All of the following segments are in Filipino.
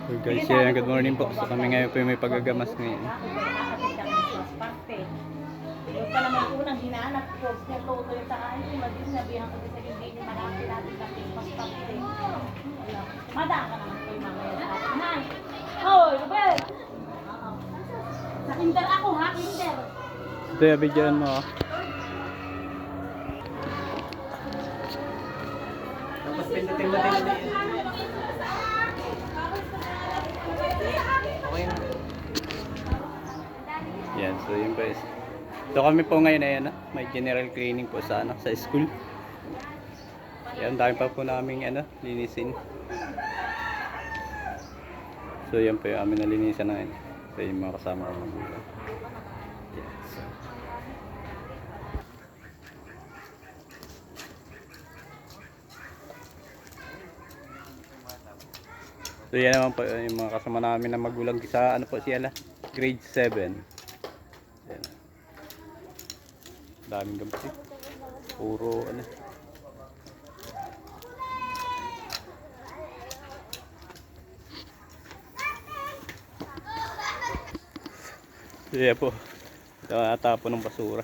So guys, yeah, good morning po. So kami ngayon po may paggagamas ngayon. Yung pa naman unang hinahanap ko, siya todo yung sa akin, maging nabihan ko din sa hindi ni malaki natin kasi mas pagpili. Madaan ka naman kayo mga sa akin. Hi! Hoy, Robert! Sa kinder ako ha, kinder! Ito yung videoan mo. Tapos pindutin mo din. Okay na. Yan, so yun guys. So kami po ngayon ay may general cleaning po sa sa school. Yan, dami pa po naming linisin. So yan po yung amin na linisan na yun. So yung mga kasama ko mga yes. So yan naman po yung mga kasama namin na magulang sa po siya grade 7. Yan. Daming gamit. Puro So yan po. Ito natapon ng basura.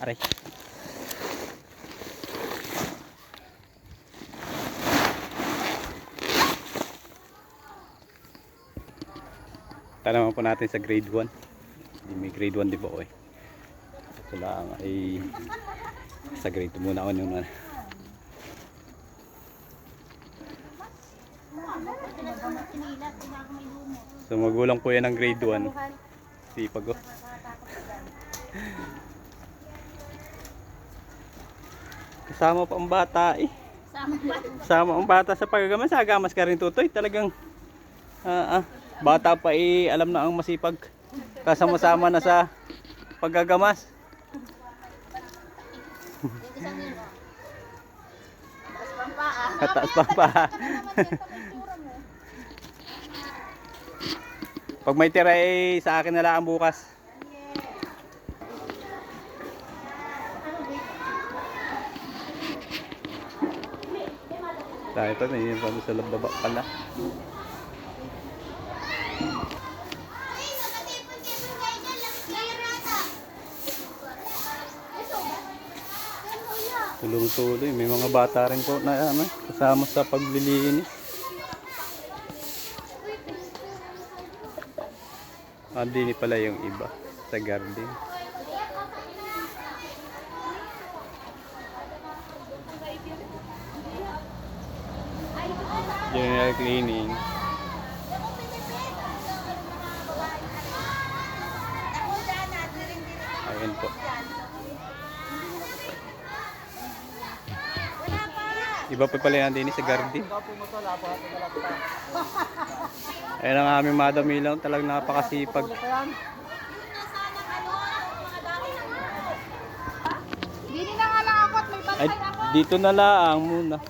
Aray. Tanaman po natin sa grade 1. May grade 1 di ba eh. Ito lang ay sa grade 2 muna ako nung So magulang po yan ng grade 1. Sipag ko. Kasama pa ang bata eh. Kasama ang bata sa pagagamas. Agamas ka rin tutoy. Talagang bata pa eh, alam na ang masipag. Kasama-sama na sa paggagamas. Taas pa pa. Pag may tira eh, sa akin na lang bukas. Dahil ito, nandiyan pa sa lababa pala. Tulong-tuloy, may mga bata rin po na kasama sa paglilinis. Dini pala yung iba sa garden. General cleaning. Ayan po. Iba pa pala yan din sa garden. Ayan ang aming Madam Ilaw, talagang napakasipag. Dini na nga lang ako at may Ay, dito na lang muna.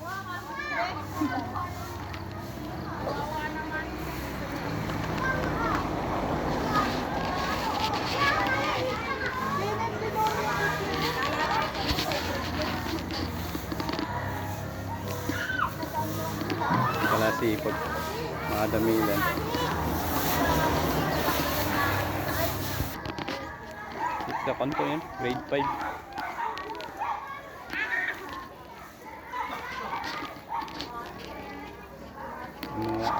Sipag mga damilan. Sa kanto yan, grade 5. Mga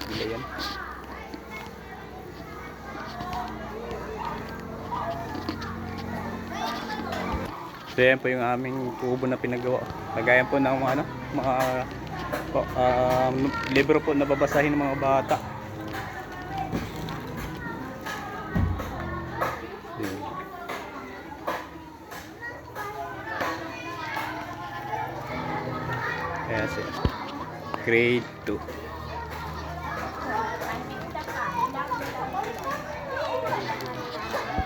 bila yan. So yan po yung aming kubo na pinagawa. Lagayan po ng mga libro po na babasahin ng mga bata. Yes, grade 2.